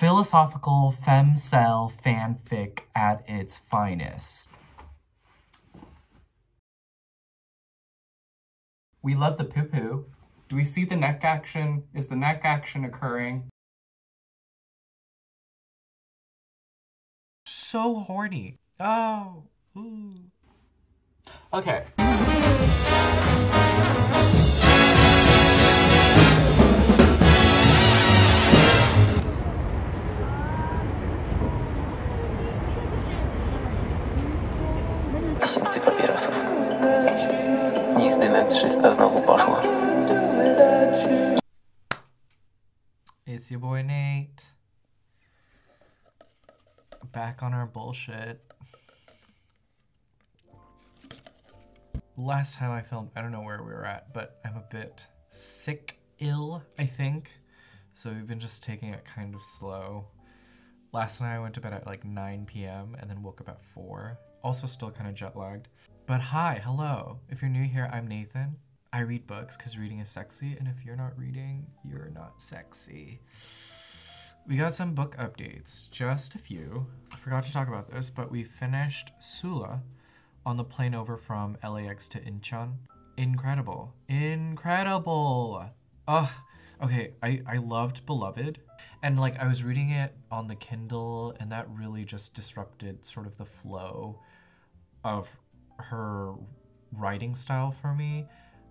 philosophical femcel fanfic at its finest. We love the poo-poo. Do we see the neck action? Is the neck action occurring? So horny. Oh. Ooh. Okay. Tysięcy papierosów. I z dymem 300 znowu poszło. It's your boy Nate. Back on our bullshit. Last time I filmed, I don't know where we were at, but I'm a bit ill, I think. So we've been just taking it kind of slow. Last night I went to bed at like 9 p.m. and then woke up at 4. Also still kind of jet lagged. But hi, hello. If you're new here, I'm Nathan. I read books because reading is sexy, and if you're not reading, you're not sexy. We got some book updates, just a few. I forgot to talk about this, but we finished Sula on the plane over from LAX to Incheon. Incredible. Incredible! Ugh. Okay, I loved Beloved, and like I was reading it on the Kindle, and that really just disrupted sort of the flow of her writing style for me.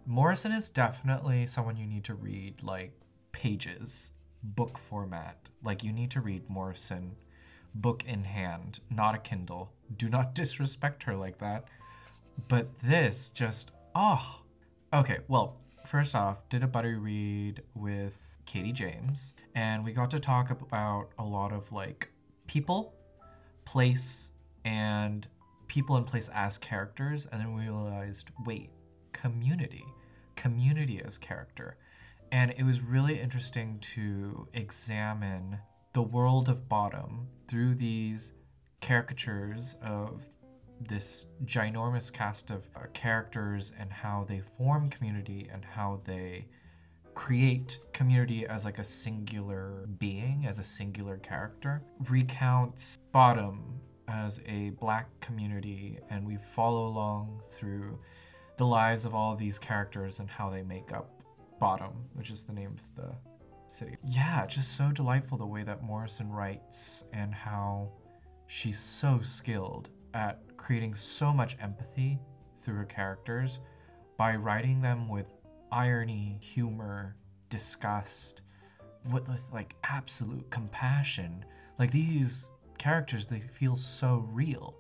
Morrison is definitely someone you need to read like pages, book format. Like you need to read Morrison book in hand, not a Kindle. Do not disrespect her like that. But this just, oh. Okay, well, first off, did a buddy read with Katie James, and we got to talk about a lot of like people, place, and people and place as characters, and then we realized, wait, community as character. And it was really interesting to examine the world of Bottom through these caricatures of this ginormous cast of characters and how they form community and how they create community as like a singular being, as a singular character. Recounts Bottom as a Black community, and we follow along through the lives of all of these characters and how they make up Bottom, which is the name of the city. Yeah, just so delightful the way that Morrison writes and how she's so skilled at creating so much empathy through her characters by writing them with irony, humor, disgust, with like absolute compassion. Like these characters, they feel so real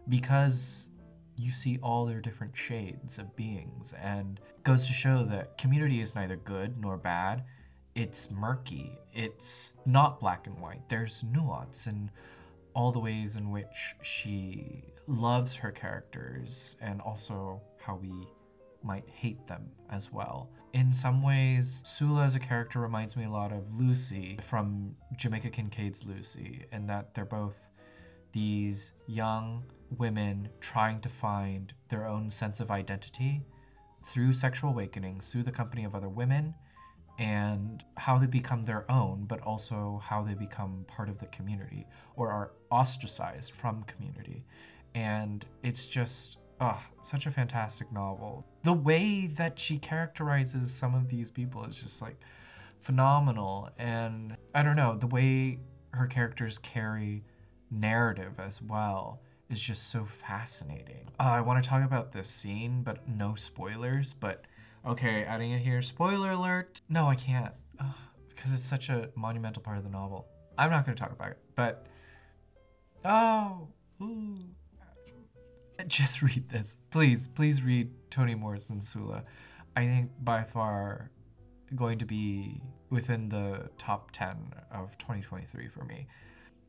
because you see all their different shades of beings, and goes to show that community is neither good nor bad. It's murky. It's not black and white. There's nuance in all the ways in which she loves her characters and also how we might hate them as well. In some ways, Sula as a character reminds me a lot of Lucy from Jamaica Kincaid's Lucy, in that they're both these young women trying to find their own sense of identity through sexual awakenings, through the company of other women, and how they become their own, but also how they become part of the community or are ostracized from community. And it's just, such a fantastic novel. The way that she characterizes some of these people is just like phenomenal. And I don't know, the way her characters carry narrative as well is just so fascinating. I want to talk about this scene, but no spoilers. But okay, adding it here, spoiler alert. No, I can't, because it's such a monumental part of the novel. I'm not going to talk about it, but just read this. Please read Toni Morrison's Sula. I think by far going to be within the top 10 of 2023 for me.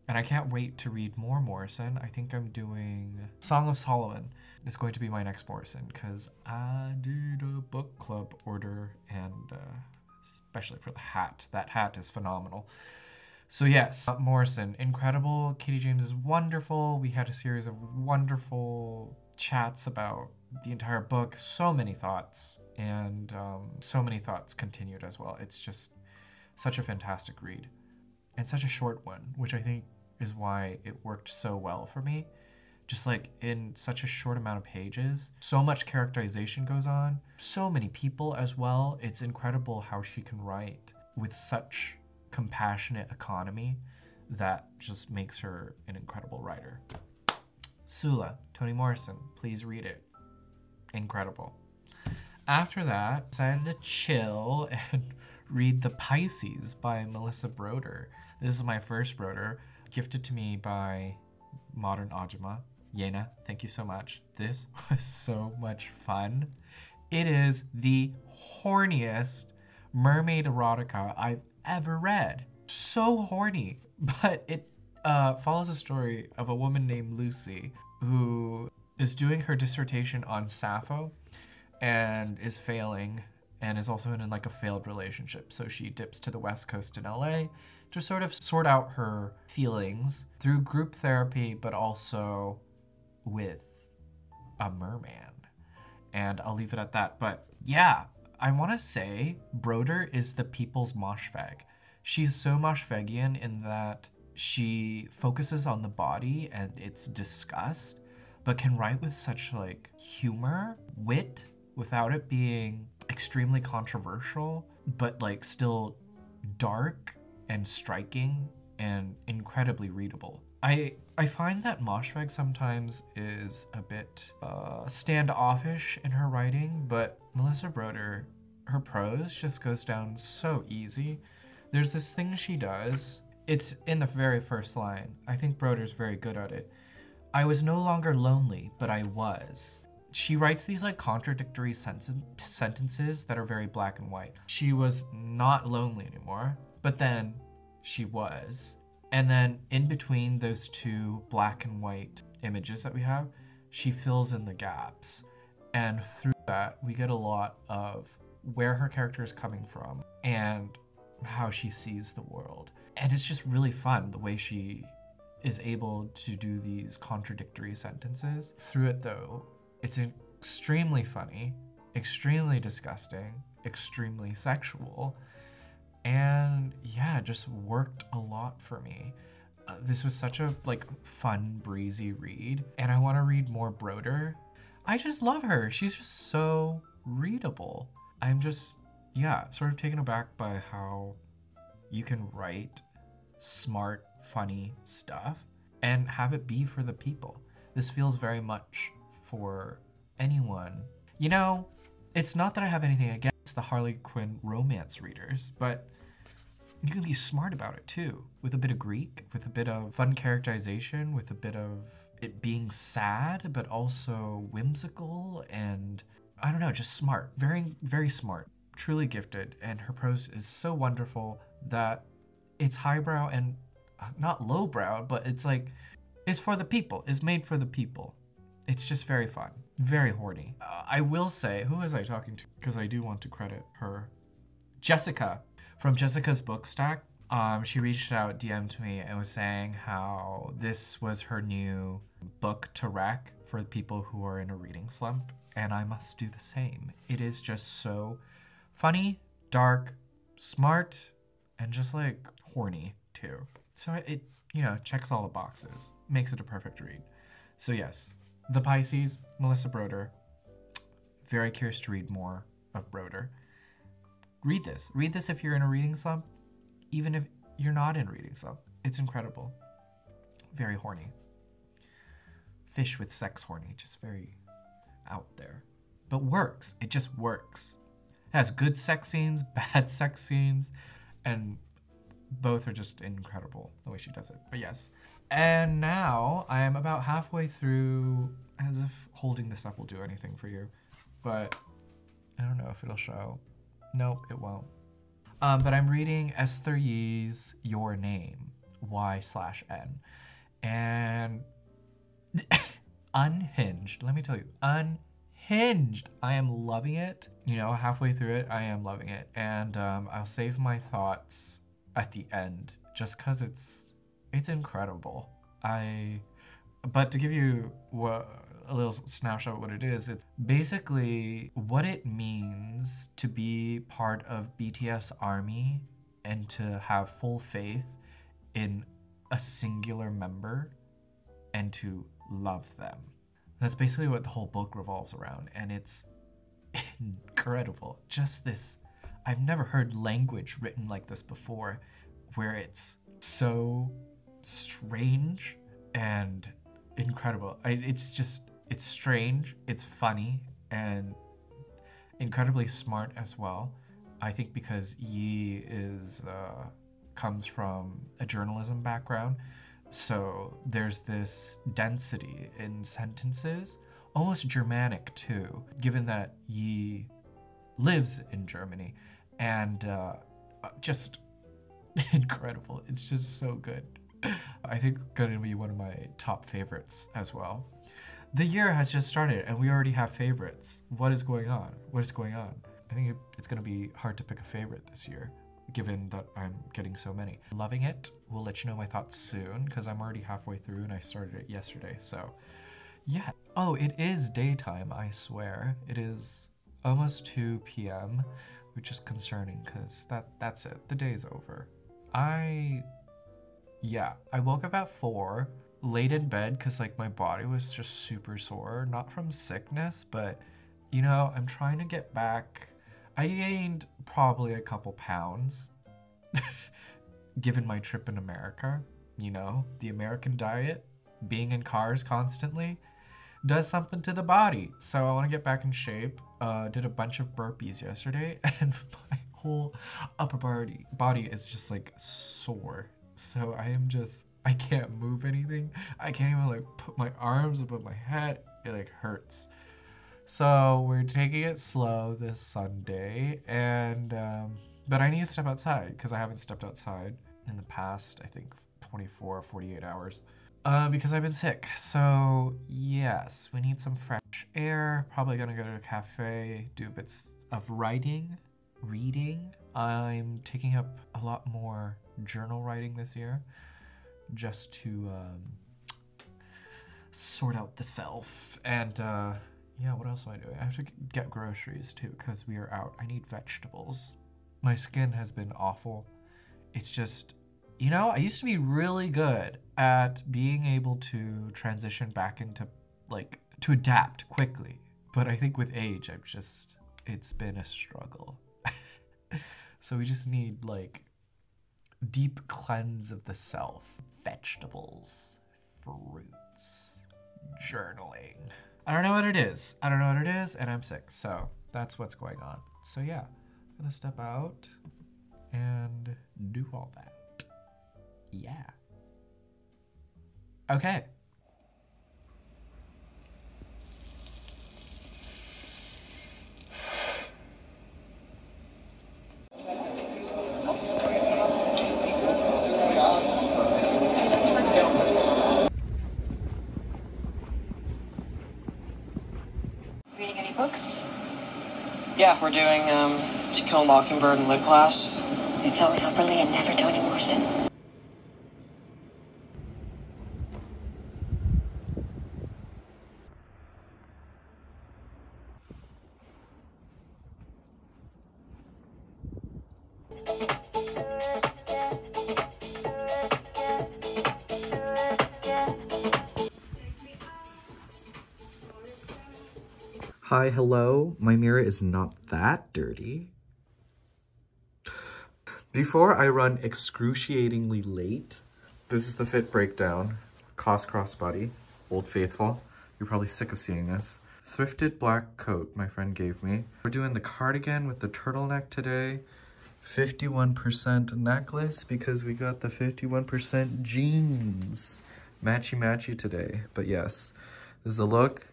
And I can't wait to read more Morrison. I think I'm doing Song of Solomon is going to be my next Morrison, because I did a book club order, and especially for the hat. That hat is phenomenal. So yes, Morrison, incredible. Katie James is wonderful. We had a series of wonderful chats about the entire book. So many thoughts, and so many thoughts continued as well. It's just such a fantastic read. and such a short one, which I think is why it worked so well for me. Just like in such a short amount of pages, so much characterization goes on, so many people as well. It's incredible how she can write with such compassionate economy that just makes her an incredible writer. Sula, Toni Morrison, please read it. Incredible. After that, I decided to chill and read The Pisces by Melissa Broder. This is my first Broder, gifted to me by Modern Ajima. Yena, thank you so much. This was so much fun. It is the horniest mermaid erotica I've ever read. So horny, but it follows a story of a woman named Lucy who is doing her dissertation on Sappho and is failing and is also in like a failed relationship. So she dips to the West Coast in LA to sort of sort out her feelings through group therapy, but also with a merman. And I'll leave it at that. But yeah, I want to say Broder is the people's moshfag. She's so moshfagian in that she focuses on the body and its disgust, but can write with such like humor, wit, without it being extremely controversial, but like still dark and striking and incredibly readable. I find that moshfag sometimes is a bit standoffish in her writing, but Melissa Broder, her prose just goes down so easy. There's this thing she does. It's in the very first line. I think Broder's very good at it. I was no longer lonely, but I was. She writes these like contradictory sentences that are very black and white. She was not lonely anymore, but then she was. And then in between those two black and white images that we have, she fills in the gaps. And through that, we get a lot of where her character is coming from and how she sees the world. And it's just really fun the way she is able to do these contradictory sentences. Through it though, it's extremely funny, extremely disgusting, extremely sexual, and yeah, just worked a lot for me. This was such a like fun, breezy read, and I want to read more Broder. I just love her. She's just so readable. I'm just, yeah, sort of taken aback by how you can write smart, funny stuff and have it be for the people. This feels very much for anyone. You know, it's not that I have anything against the Harley Quinn romance readers, but you can be smart about it too, with a bit of Greek, with a bit of fun characterization, with a bit of it being sad, but also whimsical and, I don't know, just smart. Very, very smart. Truly gifted, and her prose is so wonderful that it's highbrow and not lowbrow, but it's like, it's for the people. It's made for the people. It's just very fun. Very horny. I will say, who was I talking to? Because I do want to credit her. Jessica, from Jessica's Book Stack. She reached out, DM'd me, and was saying how this was her new book to rec for the people who are in a reading slump, and I must do the same. It is just so funny, dark, smart, and just like horny too. So it you know, checks all the boxes, makes it a perfect read. So yes, The Pisces, Melissa Broder. Very curious to read more of Broder. Read this. Read this if you're in a reading slump, even if you're not in a reading slump. It's incredible. Very horny. Fish with sex horny, just very out there. But works. It just works. It has good sex scenes, bad sex scenes, and both are just incredible the way she does it. But yes. And now I am about halfway through, as if holding this up will do anything for you. But I don't know if it'll show. Nope, it won't. But I'm reading Esther Yi's Your Name, Y/N. And unhinged, let me tell you, unhinged. I am loving it. You know, halfway through it, I am loving it. And I'll save my thoughts at the end, just because it's incredible. But to give you a little snapshot of what it is, it's basically what it means to be part of BTS ARMY and to have full faith in a singular member and to love them. That's basically what the whole book revolves around, and it's incredible. Just this, I've never heard language written like this before, where it's so strange and incredible. It's strange, it's funny, and incredibly smart as well. I think because Yi comes from a journalism background, so there's this density in sentences, almost Germanic too, given that Yi lives in Germany, and just incredible. It's just so good. I think gonna be one of my top favorites as well. The year has just started and we already have favorites. What is going on? What is going on? I think it's gonna be hard to pick a favorite this year, given that I'm getting so many. Loving it. We'll let you know my thoughts soon, because I'm already halfway through and I started it yesterday, so yeah. Oh, it is daytime, I swear. It is almost 2 p.m., which is concerning, because that's it. The day's over. I woke up at 4, laid in bed, because like my body was just super sore, not from sickness, but you know, I'm trying to get back. I gained probably a couple pounds given my trip in America. You know, the American diet, being in cars constantly, does something to the body. So I want to get back in shape. Did a bunch of burpees yesterday, and my whole upper body is just like sore. So I can't move anything. I can't even like put my arms above my head. It like hurts. So we're taking it slow this Sunday, and but I need to step outside because I haven't stepped outside in the past, I think 24 or 48 hours, because I've been sick. So yes, we need some fresh air. Probably gonna go to a cafe, do bits of reading. I'm taking up a lot more journal writing this year, just to sort out the self. And yeah, what else am I doing? I have to get groceries too, because we are out. I need vegetables. My skin has been awful. It's just, you know, I used to be really good at being able to transition back into, like, to adapt quickly. But I think with age, it's been a struggle. So we just need, like, deep cleanse of the self. Vegetables, fruits, journaling. I don't know what it is. And I'm sick. So that's what's going on. So yeah, I'm gonna step out and do all that. Yeah. Okay. Reading any books? Yeah, we're doing To Kill a Mockingbird in lit class. It's always Upperly and never Toni Morrison. Hi, hello. My mirror is not that dirty. Before I run excruciatingly late, this is the fit breakdown. Cost crossbody, Old Faithful. You're probably sick of seeing this. Thrifted black coat my friend gave me. We're doing the cardigan with the turtleneck today. 51% necklace because we got the 51% jeans. Matchy today. But yes, this is the look.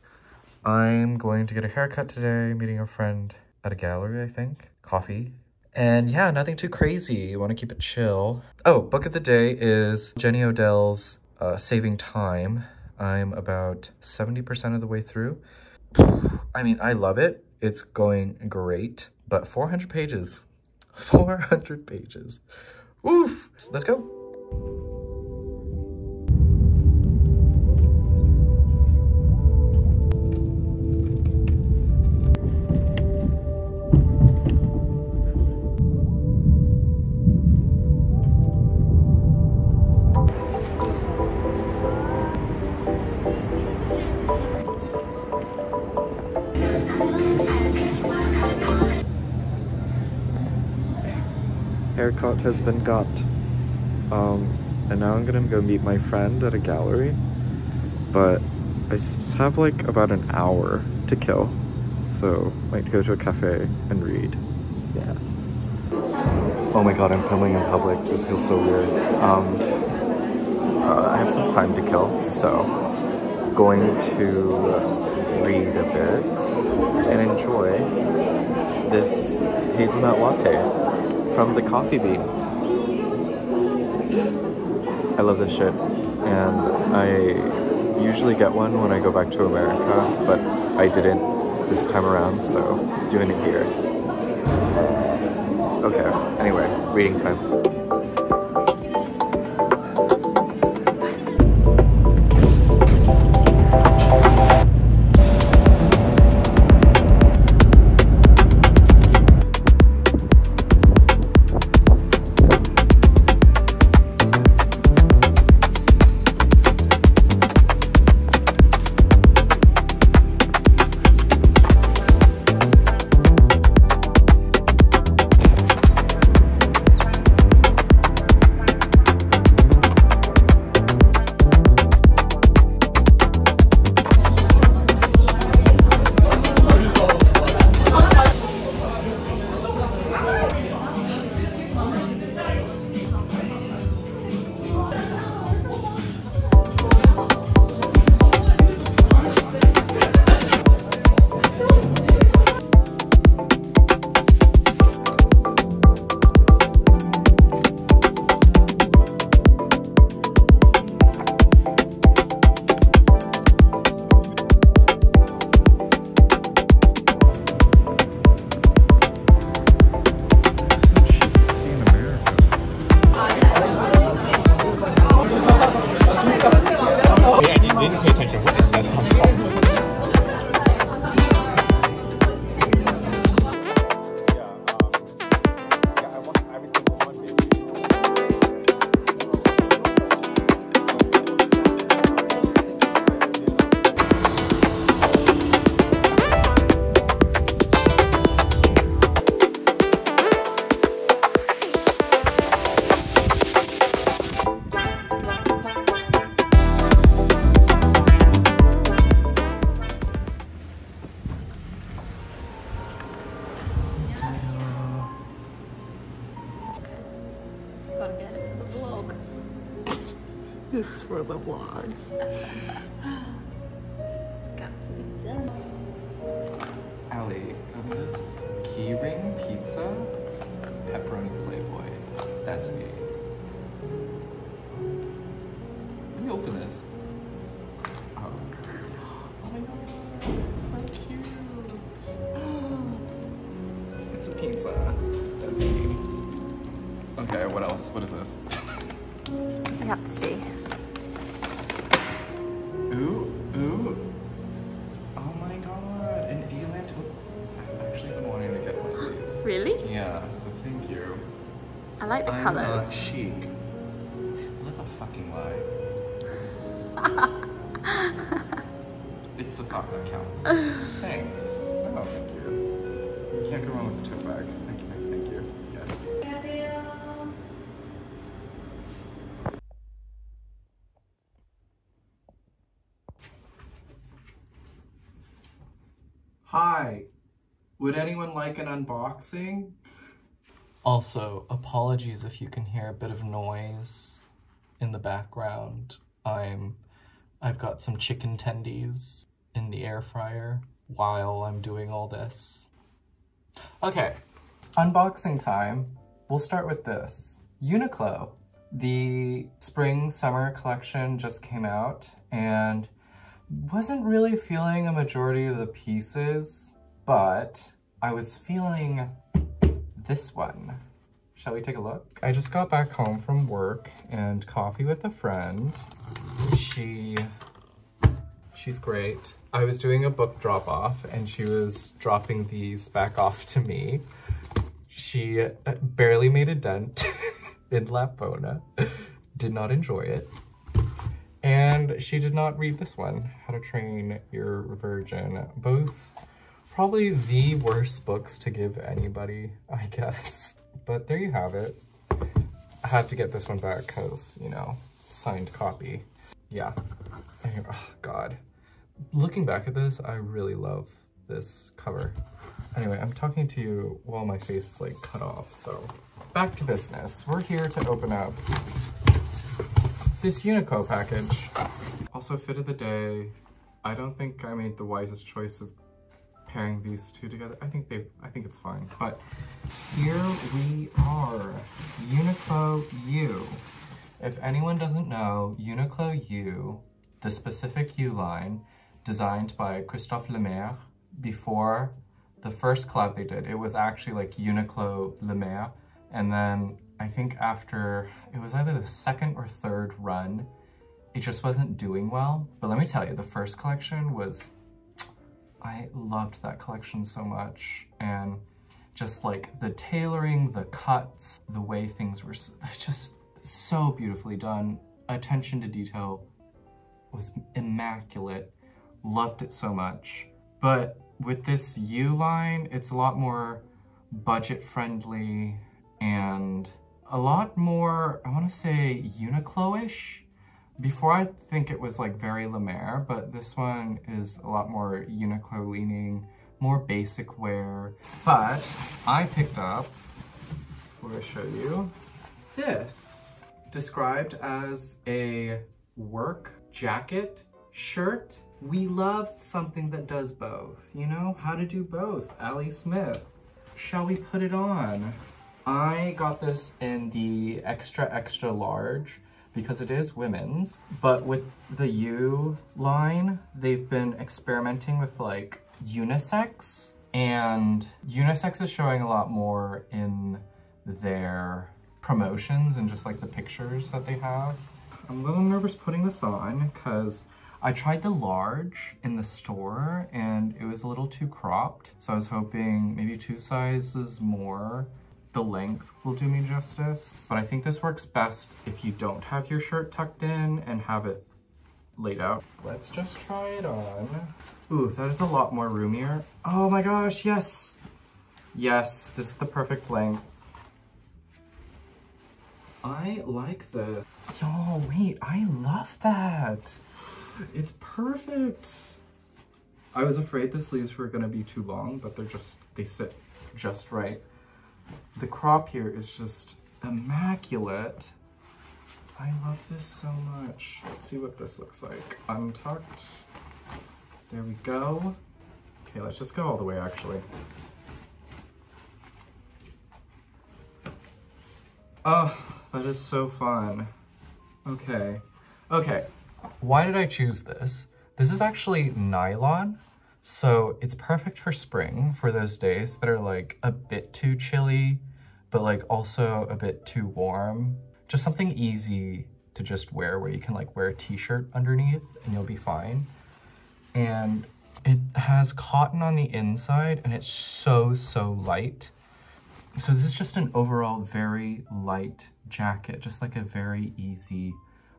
I'm going to get a haircut today, meeting a friend at a gallery, I think. Coffee. And yeah, nothing too crazy. You want to keep it chill. Oh, book of the day is Jenny Odell's Saving Time. I'm about 70% of the way through. I mean, I love it. It's going great. But 400 pages. 400 pages. Woof! Let's go. haircut has been got. And now I'm gonna go meet my friend at a gallery. But I have like about an hour to kill. So might go to a cafe and read. Yeah. Oh my god, I'm filming in public. This feels so weird. I have some time to kill, so going to read a bit and enjoy this hazelnut latte from the Coffee Bean. I love this shit, and I usually get one when I go back to America, but I didn't this time around, so doing it here. Okay, anyway, reading time. It's for the vlog. It's got to be done. Allie, of this keyring pizza, pepperoni playboy. That's me. Let me open this. Oh. Oh my god, it's so cute. It's a pizza. That's me. Okay, what else? What is this? You have to see. Ooh, ooh. Oh my god, an alien tote. I've actually been wanting to get one of these. Really? Yeah, so thank you. I like the colors. Chic. Well, that's a fucking lie. It's the thought that counts. Thanks. Oh, thank you. You can't go wrong with the tote bag. Thank you, thank you. Yes. Hi. Would anyone like an unboxing? Also, apologies if you can hear a bit of noise in the background. I've got some chicken tendies in the air fryer while I'm doing all this. Okay, unboxing time. We'll start with this. Uniqlo. The spring-summer collection just came out and wasn't really feeling a majority of the pieces, but I was feeling this one. Shall we take a look? I just got back home from work and coffee with a friend. She's great. I was doing a book drop off and she was dropping these back off to me. She barely made a dent in Lapona, did not enjoy it. And she did not read this one, How to Train Your Virgin. Both probably the worst books to give anybody, I guess. But there you have it. had to get this one back because, you know, signed copy. Yeah. Anyway, oh God. Looking back at this, I really love this cover. Anyway, I'm talking to you while my face is like cut off, so back to business. We're here to open up this uniqlo package. Also, fit of the day. I don't think I made the wisest choice of pairing these two together. I think it's fine. But here we are, uniqlo U. If anyone doesn't know, uniqlo U, the specific U line, designed by Christophe Lemaire, before the first collab they did, it was actually like Uniqlo Lemaire. And then I think after, it was either the second or third run, it just wasn't doing well. But let me tell you, the first collection was, I loved that collection so much. And just like the tailoring, the cuts, the way things were just so beautifully done. Attention to detail was immaculate. Loved it so much. But with this U line, it's a lot more budget friendly and a lot more, I want to say, Uniqlo-ish. Before, I think it was like very Lemaire, but this one is a lot more Uniqlo leaning, more basic wear. But I picked up, before I show you, this, described as a work jacket shirt. We love something that does both, you know? How to do both, Ali Smith. Shall we put it on? I got this in the extra large because it is women's, but with the U line, they've been experimenting with like unisex, and unisex is showing a lot more in their promotions and just like the pictures that they have. I'm a little nervous putting this on because I tried the large in the store and it was a little too cropped. So I was hoping maybe 2 sizes more. The length will do me justice. But I think this works best if you don't have your shirt tucked in and have it laid out. Let's just try it on. Ooh, that is a lot more roomier. Oh my gosh, yes! Yes, this is the perfect length. I like this. Yo, wait, I love that. It's perfect. I was afraid the sleeves were gonna be too long, but they sit just right. The crop here is just immaculate. I love this so much. Let's see what this looks like. Untucked. There we go. Okay, let's just go all the way actually. Oh, that is so fun. Okay. Okay. Why did I choose this? This is actually nylon, so it's perfect for spring, for those days that are like a bit too chilly, but like also a bit too warm. Just something easy to just wear where you can like wear a t-shirt underneath and you'll be fine. And it has cotton on the inside and it's so light. So this is just an overall very light jacket, just like a very easy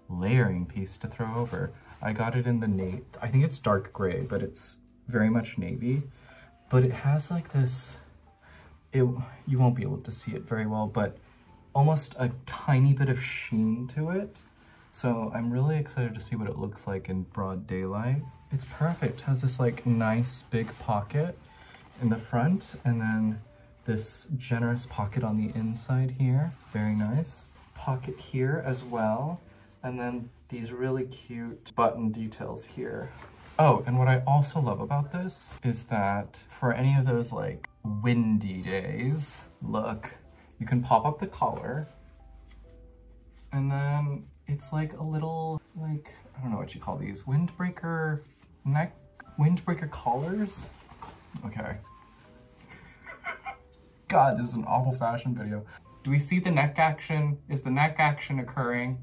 layering piece to throw over. I got it in the navy. I think it's dark gray, but it's very much navy. But it has like this, you won't be able to see it very well, but almost a tiny bit of sheen to it. So I'm really excited to see what it looks like in broad daylight. It's perfect. It has this like nice big pocket in the front and then this generous pocket on the inside here. Very nice. Pocket here as well. And then these really cute button details here. Oh, and what I also love about this is that for any of those like windy days, look, you can pop up the collar and then it's like a little, like, I don't know what you call these, windbreaker collars? Okay. God, this is an awful fashion video. Do we see the neck action? Is the neck action occurring?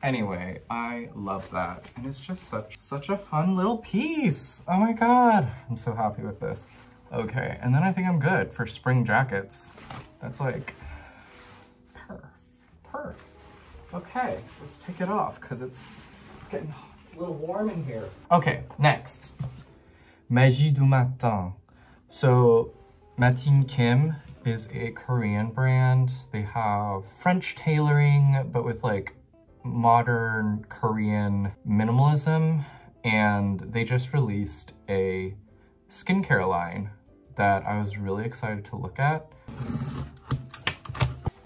Anyway, I love that. And it's just such a fun little piece. Oh my God, I'm so happy with this. Okay, and then I think I'm good for spring jackets. That's like, perf. Okay, let's take it off because it's getting a little warm in here. Okay, next. Magie du Matin. So, Matin Kim is a Korean brand. They have French tailoring, but with like modern Korean minimalism. And they just released a skincare line that I was really excited to look at.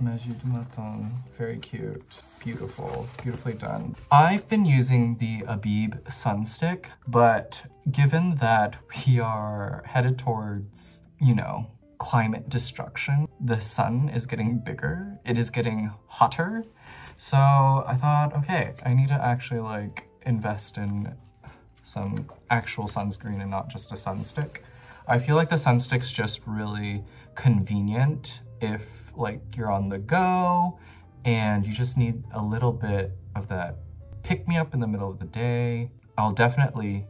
Matin, very cute, beautiful, beautifully done. I've been using the Abib Sunstick, but given that we are headed towards, you know, climate destruction, the sun is getting bigger, it is getting hotter. So I thought, okay, I need to actually like invest in some actual sunscreen and not just a sunstick. I feel like the sunstick's just really convenient if like you're on the go and you just need a little bit of that pick-me-up in the middle of the day. I'll definitely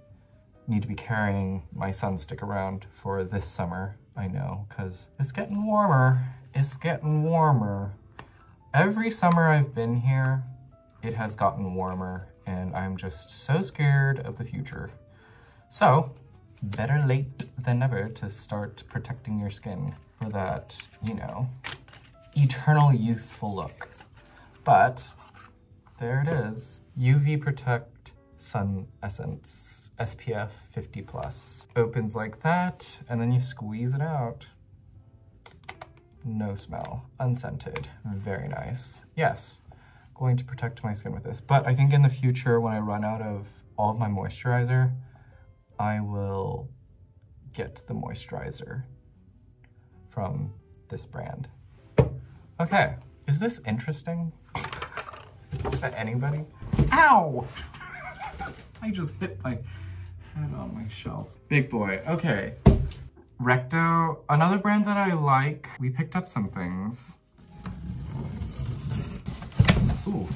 need to be carrying my sunstick around for this summer, I know, because it's getting warmer. It's getting warmer. Every summer I've been here, it has gotten warmer, and I'm just so scared of the future. So, better late than never to start protecting your skin for that, you know, eternal youthful look. But there it is. UV Protect Sun Essence SPF 50+. Opens like that, and then you squeeze it out. No smell, unscented, very nice. Yes, going to protect my skin with this. But I think in the future, when I run out of all of my moisturizer, I will get the moisturizer from this brand. Okay, is this interesting to anybody? Ow! I just hit my head on my shelf. Big boy, okay. Recto, another brand that I like. We picked up some things. Ooh.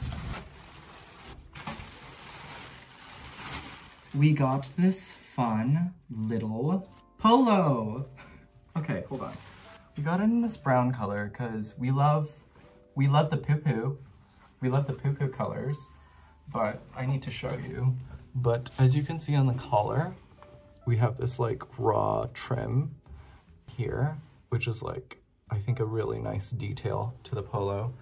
We got this fun little polo. Okay, hold on. We got it in this brown color because we love the poo-poo. We love the poo-poo colors, but I need to show you. But as you can see on the collar, we have this like raw trim here, which is like, I think a really nice detail to the polo.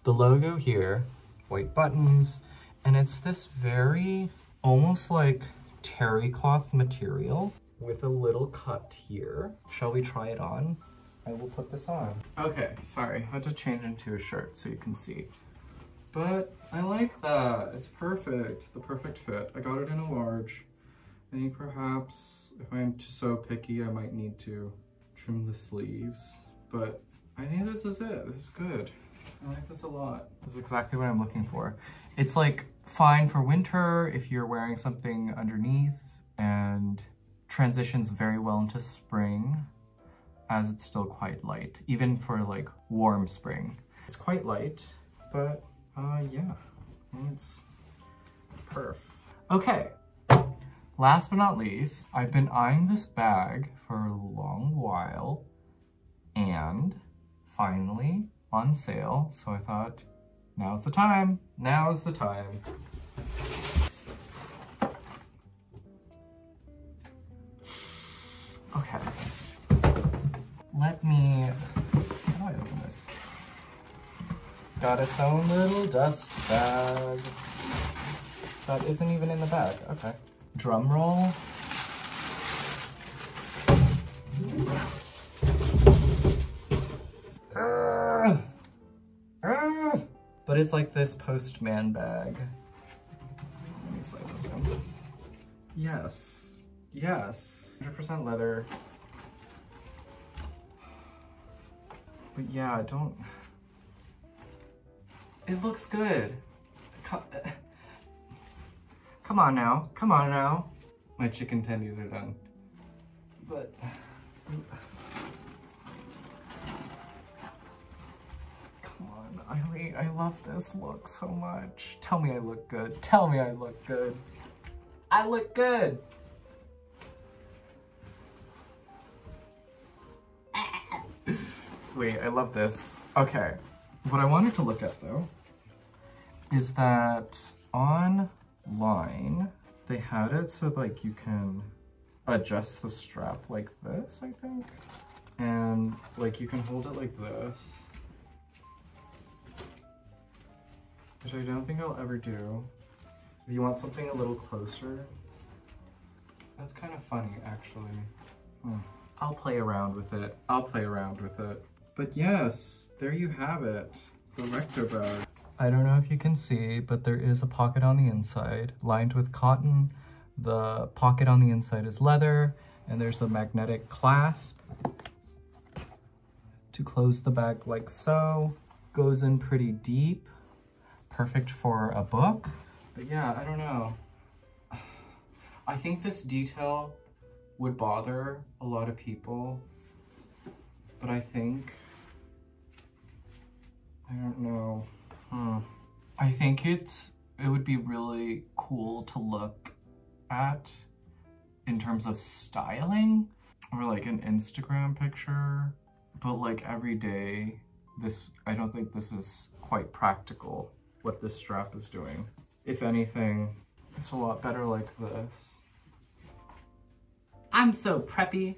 The logo here, white buttons, and it's this very almost like terry cloth material with a little cut here. Shall we try it on? I will put this on. Okay, sorry, I had to change into a shirt so you can see. But I like that, it's perfect, the perfect fit. I got it in a large. I think perhaps if I'm so picky, I might need to trim the sleeves, but I think this is it, this is good. I like this a lot. This is exactly what I'm looking for. It's like fine for winter if you're wearing something underneath, and transitions very well into spring as it's still quite light, even for like warm spring. It's quite light, but yeah, it's perf. Okay, last but not least, I've been eyeing this bag for a long while and finally on sale, so I thought, now's the time, now's the time. Okay, let me, how do I open this? Got its own little dust bag. That isn't even in the bag, okay. Drum roll. But it's like this postman bag. Let me slide this in. Yes, yes, 100% leather. But yeah, don't, it looks good. Come on now, come on now. My chicken tendies are done. But, come on, I love this look so much. Tell me I look good, tell me I look good. I look good. Wait, I love this. Okay, what I wanted to look at though is that online they had it so like you can adjust the strap like this, I think, And like you can hold it like this, which I don't think I'll ever do. If you want something a little closer, that's kind of funny actually. I'll play around with it. But yes, there you have it, the recto bag. I don't know if you can see, but there is a pocket on the inside lined with cotton. The pocket on the inside is leather, and there's a magnetic clasp to close the bag like so. Goes in pretty deep, perfect for a book. But yeah, I don't know. I think this detail would bother a lot of people, but I think, I don't know. I think it would be really cool to look at in terms of styling, or like an Instagram picture, but like every day, I don't think this is quite practical, what this strap is doing. If anything, it's a lot better like this. I'm so preppy.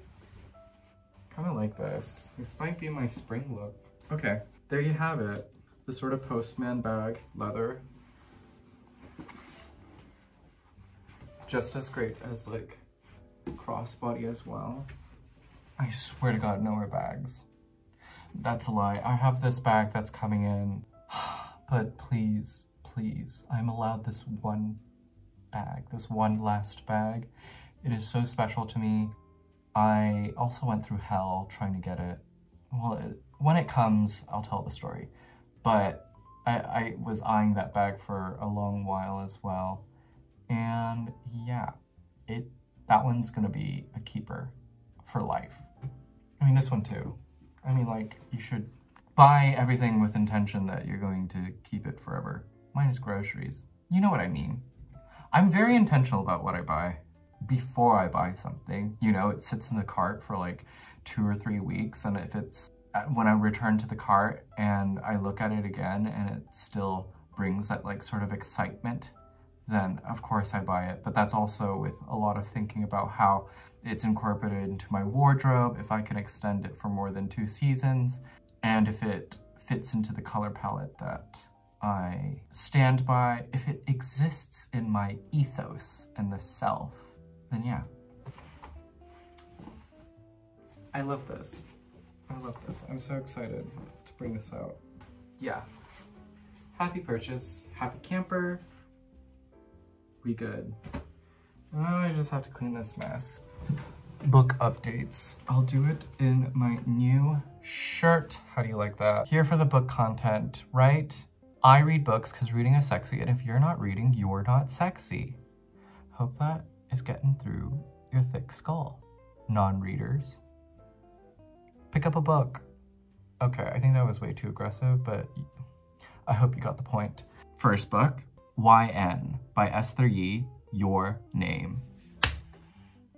Kind of like this. This might be my spring look. Okay, there you have it. The sort of postman bag, leather. Just as great as like crossbody as well. I swear to God, no more bags. That's a lie. I have this bag that's coming in, but please, please, I'm allowed this one bag, this one last bag. It is so special to me. I also went through hell trying to get it. Well, when it comes, I'll tell the story. But I was eyeing that bag for a long while as well. And yeah, that one's gonna be a keeper for life. I mean, this one too. I mean, like, you should buy everything with intention that you're going to keep it forever. Minus groceries. You know what I mean. I'm very intentional about what I buy before I buy something. You know, it sits in the cart for like 2 or 3 weeks, and if it's when I return to the cart and I look at it again and it still brings that like sort of excitement, then of course I buy it. But that's also with a lot of thinking about how it's incorporated into my wardrobe, if I can extend it for more than 2 seasons, and if it fits into the color palette that I stand by, if it exists in my ethos and the self, then yeah. I love this. I love this. I'm so excited to bring this out. Yeah. Happy purchase. Happy camper. We good. Now I just have to clean this mess. Book updates. I'll do it in my new shirt. How do you like that? Here for the book content, right? I read books because reading is sexy, and if you're not reading, you're not sexy. Hope that is getting through your thick skull. Non-readers, pick up a book. Okay, I think that was way too aggressive, but I hope you got the point. First book, YN by Esther Yi, Your Name.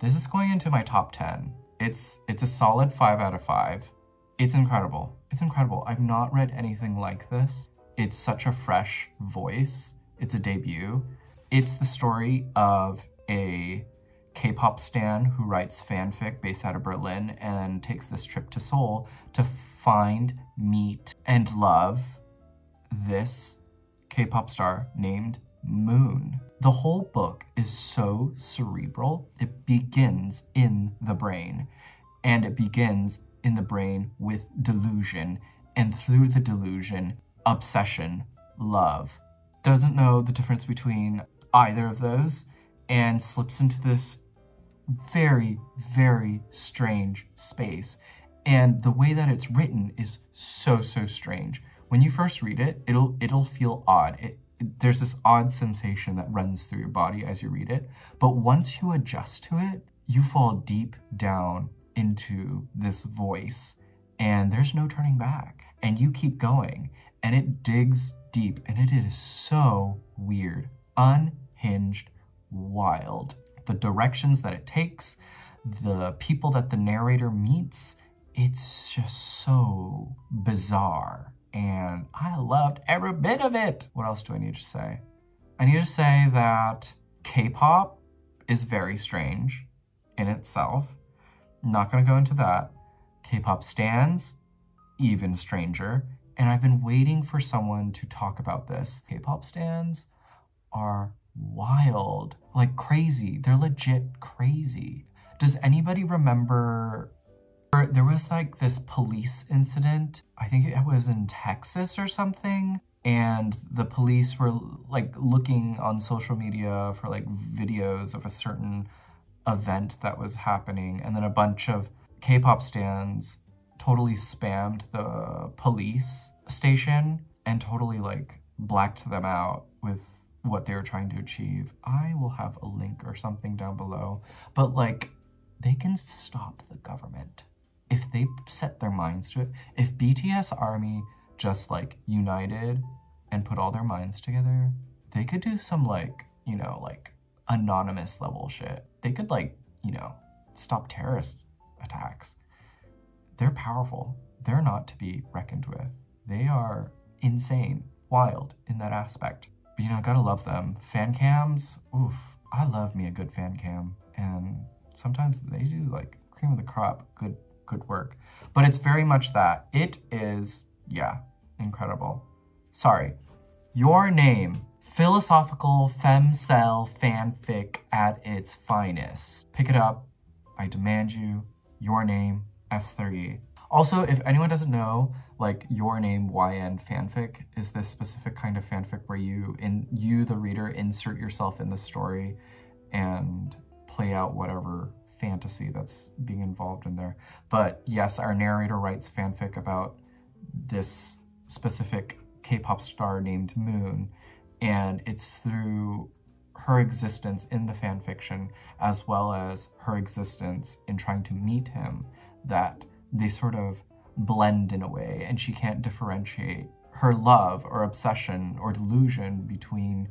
This is going into my top 10. It's a solid 5 out of 5. It's incredible. It's incredible. I've not read anything like this. It's such a fresh voice. It's a debut. It's the story of a K-pop stan who writes fanfic based out of Berlin and takes this trip to Seoul to find, meet, and love this K-pop star named Moon. The whole book is so cerebral. It begins in the brain, and it begins in the brain with delusion, and through the delusion, obsession, love. Doesn't know the difference between either of those and slips into this very, very strange space. And the way that it's written is so, so strange. When you first read it, it'll feel odd. There's this odd sensation that runs through your body as you read it. But once you adjust to it, you fall deep down into this voice and there's no turning back. And you keep going and it digs deep and it is so weird, unhinged, wild. The directions that it takes, the people that the narrator meets, it's just so bizarre. And I loved every bit of it. What else do I need to say? I need to say that K-pop is very strange in itself. I'm not gonna go into that. K-pop stans, even stranger. And I've been waiting for someone to talk about this. K-pop stans are wild, like crazy. They're legit crazy. Does anybody remember, there was like this police incident, I think it was in Texas or something, and the police were like looking on social media for like videos of a certain event that was happening, and then a bunch of K-pop stans totally spammed the police station and totally like blacked them out with what they were trying to achieve. I will have a link or something down below, but like they can stop the government if they set their minds to it. If BTS ARMY just like united and put all their minds together, they could do some like, you know, like anonymous level shit. They could like, you know, stop terrorist attacks. They're powerful. They're not to be reckoned with. They are insane, wild in that aspect. But, you know, gotta love them. Fan cams, oof. I love me a good fan cam. And sometimes they do like cream of the crop, good work. But it's very much that. It is, yeah, incredible. Sorry. Your Name. Philosophical femcel fanfic at its finest. Pick it up. I demand you. Your Name. Esther Yi. Also, if anyone doesn't know, like Your Name YN fanfic is this specific kind of fanfic where you, the reader, insert yourself in the story and play out whatever fantasy that's being involved in there. But yes, our narrator writes fanfic about this specific K-pop star named Moon, and it's through her existence in the fanfiction as well as her existence in trying to meet him that they sort of blend in a way, and she can't differentiate her love or obsession or delusion between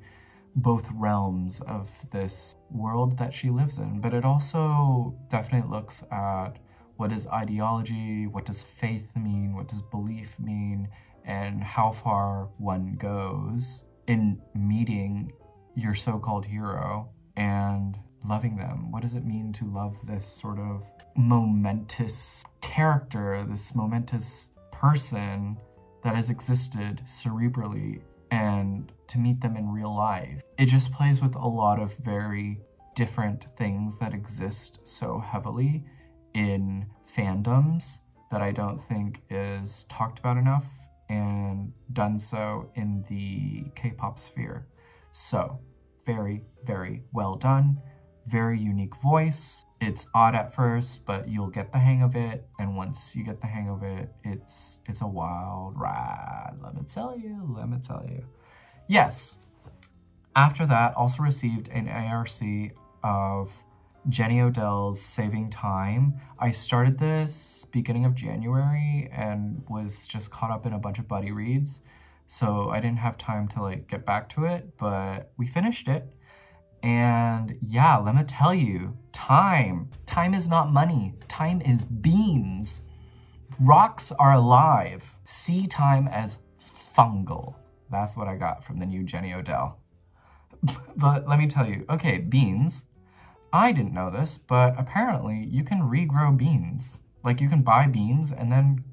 both realms of this world that she lives in. But it also definitely looks at what is ideology, what does faith mean, what does belief mean, and how far one goes in meeting your so-called hero and loving them. What does it mean to love this sort of momentous character, this momentous person that has existed cerebrally, and to meet them in real life? It just plays with a lot of very different things that exist so heavily in fandoms that I don't think is talked about enough, and done so in the K-pop sphere. So, very, very well done. Very unique voice. It's odd at first, but you'll get the hang of it. And once you get the hang of it, it's a wild ride. Let me tell you. Yes. After that, also received an ARC of Jenny Odell's Saving Time. I started this beginning of January and was just caught up in a bunch of buddy reads. So I didn't have time to like get back to it, but we finished it. And yeah, let me tell you, time is not money. Time is beans. Rocks are alive. See time as fungal. That's what I got from the new Jenny Odell. But let me tell you, okay, beans. I didn't know this, but apparently you can regrow beans. Like you can buy beans and then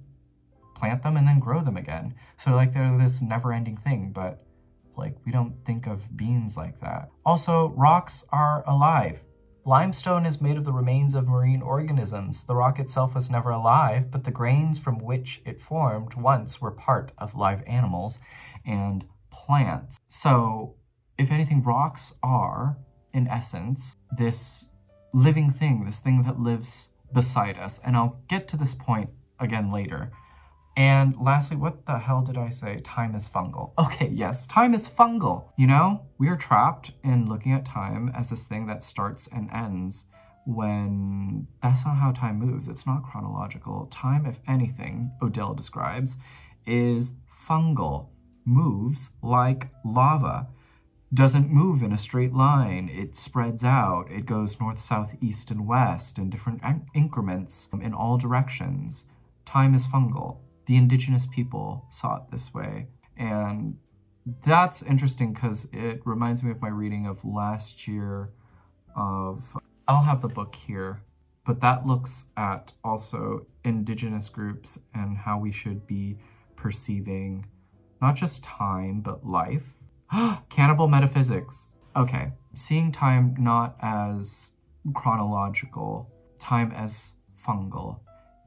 plant them and then grow them again. So like they're this never-ending thing, but like we don't think of beans like that. Also, rocks are alive. Limestone is made of the remains of marine organisms. The rock itself was never alive, but the grains from which it formed once were part of live animals and plants. So, if anything, rocks are, in essence, this living thing, this thing that lives beside us. And I'll get to this point again later. And lastly, what the hell did I say? Time is fungal. Okay, yes, time is fungal. You know, we are trapped in looking at time as this thing that starts and ends when that's not how time moves. It's not chronological. Time, if anything, Odell describes, is fungal, moves like lava. Doesn't move in a straight line. It spreads out. It goes north, south, east, and west in different increments in all directions. Time is fungal. The indigenous people saw it this way. And that's interesting because it reminds me of my reading of last year of, I'll have the book here. But that looks at also indigenous groups and how we should be perceiving not just time, but life. Cannibal metaphysics. Okay, seeing time not as chronological, time as fungal.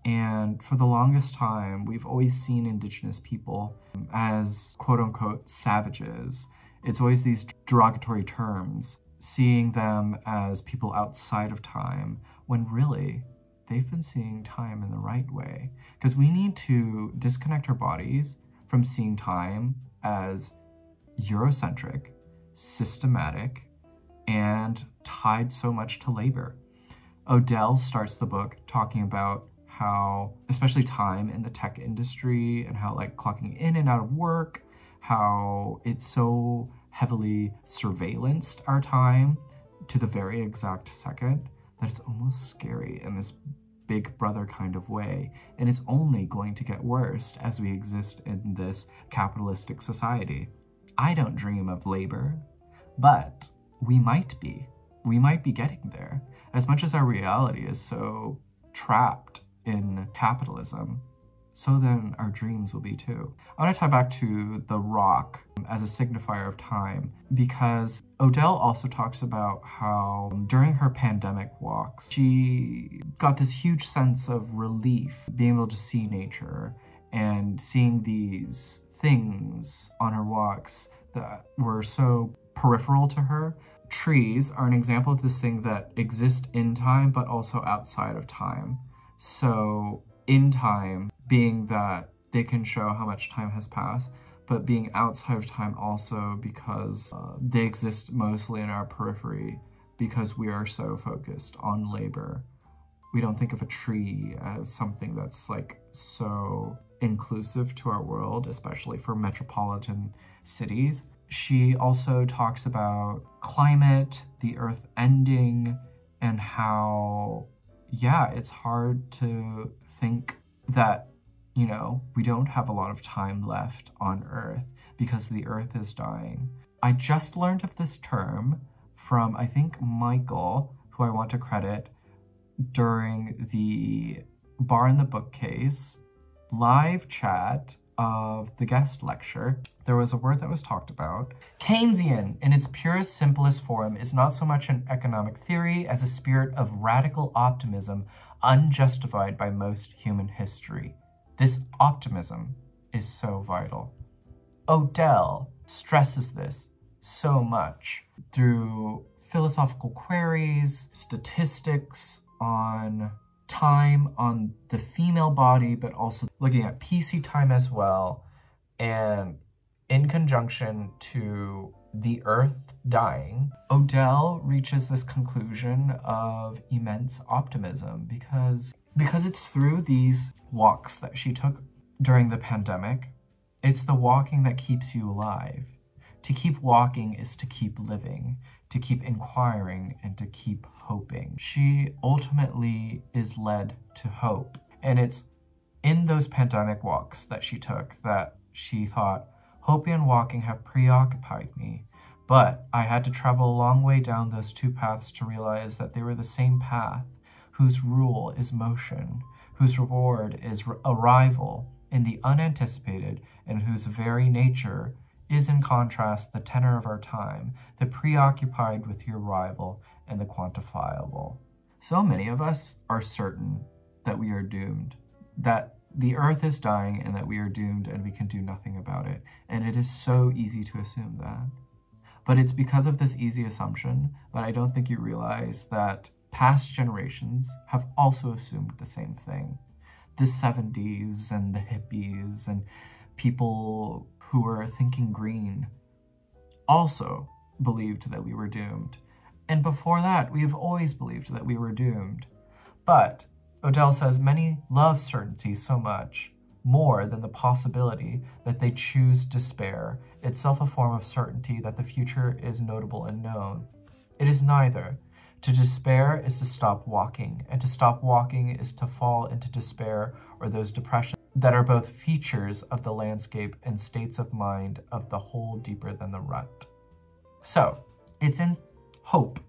And for the longest time, we've always seen indigenous people as quote unquote savages. It's always these derogatory terms, seeing them as people outside of time, when really they've been seeing time in the right way. Because we need to disconnect our bodies from seeing time as Eurocentric, systematic, and tied so much to labor. Odell starts the book talking about how, especially time in the tech industry, and how like clocking in and out of work, how it's so heavily surveillanced our time to the very exact second that it's almost scary in this big brother kind of way. And it's only going to get worse as we exist in this capitalistic society. I don't dream of labor, but we might be. We might be getting there. As much as our reality is so trapped in capitalism, so then our dreams will be too. I want to tie back to the rock as a signifier of time, because Odell also talks about how during her pandemic walks, she got this huge sense of relief being able to see nature and seeing these things on her walks that were so peripheral to her. Trees are an example of this thing that exist in time, but also outside of time. So in time, being that they can show how much time has passed, but being outside of time also because they exist mostly in our periphery because we are so focused on labor. We don't think of a tree as something that's like so inclusive to our world, especially for metropolitan cities. She also talks about climate, the earth ending, and how, yeah, it's hard to think that, you know, we don't have a lot of time left on Earth because the Earth is dying. I just learned of this term from, I think, Michael, who I want to credit, during the Bar in the Bookcase live chat of the guest lecture. There was a word that was talked about. Keynesian, in its purest, simplest form, is not so much an economic theory as a spirit of radical optimism unjustified by most human history. This optimism is so vital. Odell stresses this so much through philosophical queries, statistics on time, on the female body, but also looking at PC time as well, and in conjunction to the Earth dying, Odell reaches this conclusion of immense optimism because it's through these walks that she took during the pandemic. It's the walking that keeps you alive. To keep walking is to keep living, to keep inquiring, and to keep hoping. She ultimately is led to hope. And it's in those pandemic walks that she took that she thought, hoping and walking have preoccupied me, but I had to travel a long way down those two paths to realize that they were the same path, whose rule is motion, whose reward is arrival in the unanticipated, and whose very nature is in contrast the tenor of our time, the preoccupied with the arrival and the quantifiable. So many of us are certain that we are doomed, that the earth is dying and that we are doomed and we can do nothing about it. And it is so easy to assume that. But it's because of this easy assumption that I don't think you realize that past generations have also assumed the same thing. The 70s and the hippies and people who were thinking green also believed that we were doomed. And before that, we've always believed that we were doomed. But Odell says many love certainty so much more than the possibility that they choose despair, itself a form of certainty that the future is notable and known. It is neither. To despair is to stop walking, and to stop walking is to fall into despair or those depressions that are both features of the landscape and states of mind of the whole deeper than the rut. So, it's in hope,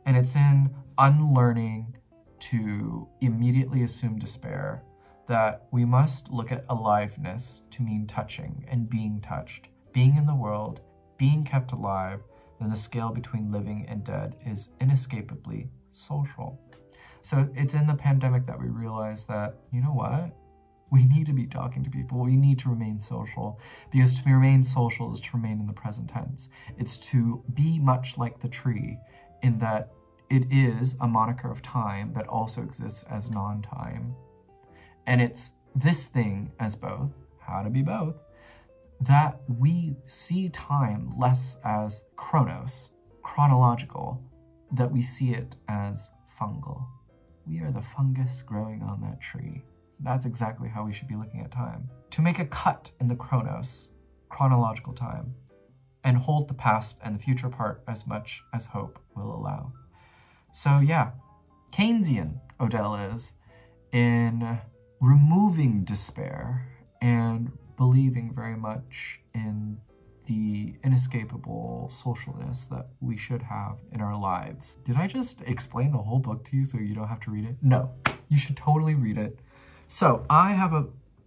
and it's in unlearning to immediately assume despair, that we must look at aliveness to mean touching and being touched, being in the world, being kept alive, then the scale between living and dead is inescapably social. So it's in the pandemic that we realize that, you know what? We need to be talking to people. We need to remain social, because to remain social is to remain in the present tense. It's to be much like the tree in that it is a moniker of time, but also exists as non-time. And it's this thing as both, how to be both, that we see time less as chronos, chronological, that we see it as fungal. We are the fungus growing on that tree. That's exactly how we should be looking at time. To make a cut in the chronos, chronological time, and hold the past and the future part as much as hope will allow. So yeah, Keynesian Odell is in removing despair and believing very much in the inescapable socialness that we should have in our lives. Did I just explain the whole book to you so you don't have to read it? No, you should totally read it. So I have a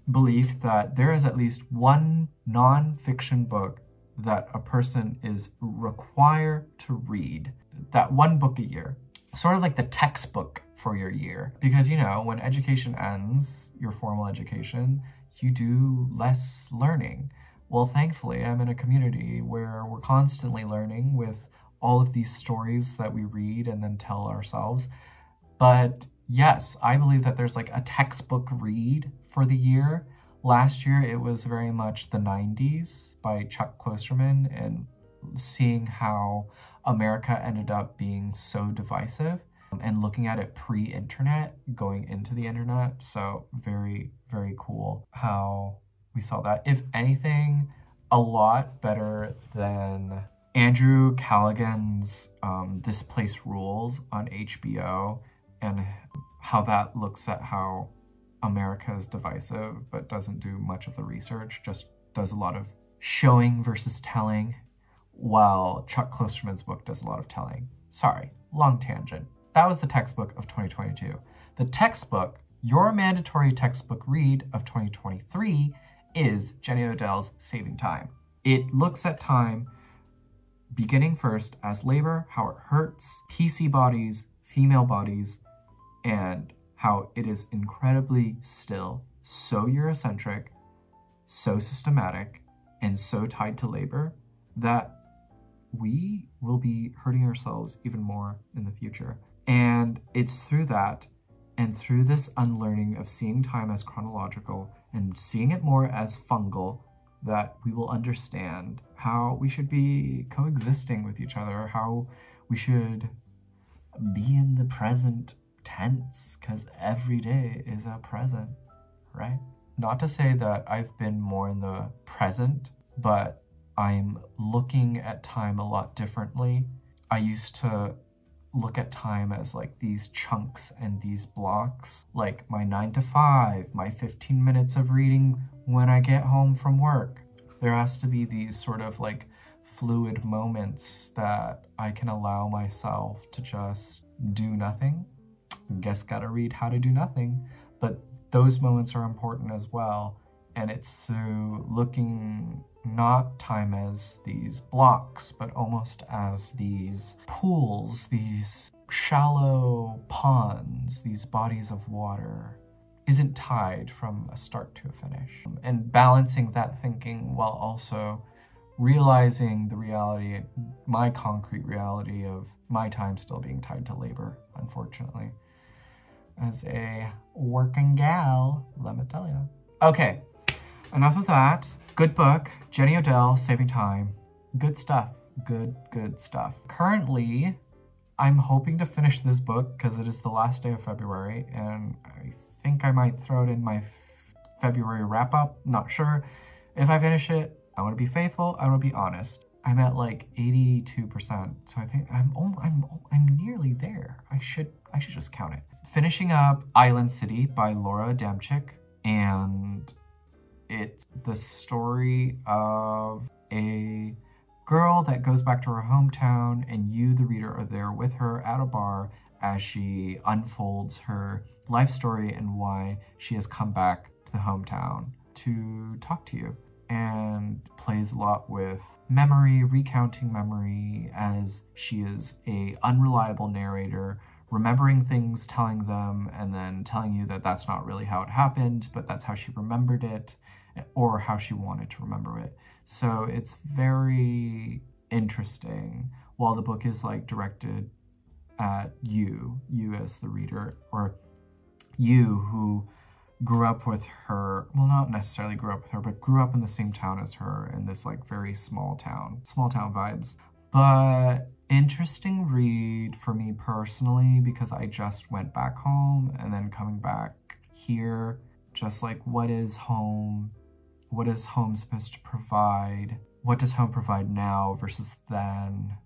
belief that there is at least one non-fiction book that a person is required to read. That one book a year. Sort of like the textbook for your year. Because, you know, when education ends, your formal education, you do less learning. Well, thankfully, I'm in a community where we're constantly learning with all of these stories that we read and then tell ourselves. But yes, I believe that there's like a textbook read for the year. Last year, it was very much the 90s by Chuck Klosterman, and seeing how America ended up being so divisive and looking at it pre-internet, going into the internet. So very, very cool how we saw that. If anything, a lot better than Andrew Callaghan's This Place Rules on HBO, and how that looks at how America is divisive but doesn't do much of the research, just does a lot of showing versus telling, while Chuck Klosterman's book does a lot of telling. Sorry, long tangent. That was the textbook of 2022. The textbook, your mandatory textbook read of 2023, is Jenny Odell's Saving Time. It looks at time beginning first as labor, how it hurts PC bodies, female bodies, and how it is incredibly still, so Eurocentric, so systematic, and so tied to labor that we will be hurting ourselves even more in the future. And it's through that, and through this unlearning of seeing time as chronological and seeing it more as fungal, that we will understand how we should be coexisting with each other, how we should be in the present tense, because every day is a present, right? Not to say that I've been more in the present, but I'm looking at time a lot differently. I used to look at time as like these chunks and these blocks, like my 9 to 5, my 15 minutes of reading when I get home from work. There has to be these sort of like fluid moments that I can allow myself to just do nothing. Guess gotta read How to Do Nothing, but those moments are important as well. And it's through looking not time as these blocks, but almost as these pools, these shallow ponds, these bodies of water, isn't tied from a start to a finish. And balancing that thinking while also realizing the reality, my concrete reality of my time still being tied to labor, unfortunately. As a working gal, let me tell you. Okay, enough of that. Good book, Jenny Odell, Saving Time. Good stuff, good stuff. Currently, I'm hoping to finish this book because it is the last day of February, and I think I might throw it in my February wrap up, not sure. If I finish it, I want to be faithful, I want to be honest. I'm at like 82%, so I think I'm nearly there. I should just count it. Finishing up Island City by Adamczyk, and it's the story of a girl that goes back to her hometown, and you, the reader, are there with her at a bar as she unfolds her life story and why she has come back to the hometown to talk to you, and plays a lot with memory, recounting memory, as she is a unreliable narrator, remembering things, telling them, and then telling you that that's not really how it happened, but that's how she remembered it, or how she wanted to remember it. So it's very interesting. While the book is like directed at you as the reader, or you who grew up with her, well, not necessarily grew up with her, but grew up in the same town as her, in this like very small town vibes. But interesting read for me personally, because I just went back home, and then coming back here, just like, what is home? What is home supposed to provide? What does home provide now versus then?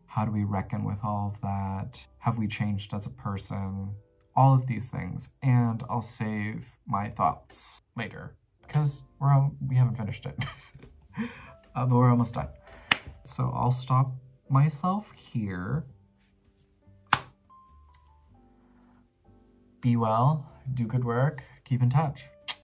How do we reckon with all of that? Have we changed as a person? All of these things. And I'll save my thoughts later, because we haven't finished it. But we're almost done. So I'll stop myself here. Be well, do good work, keep in touch.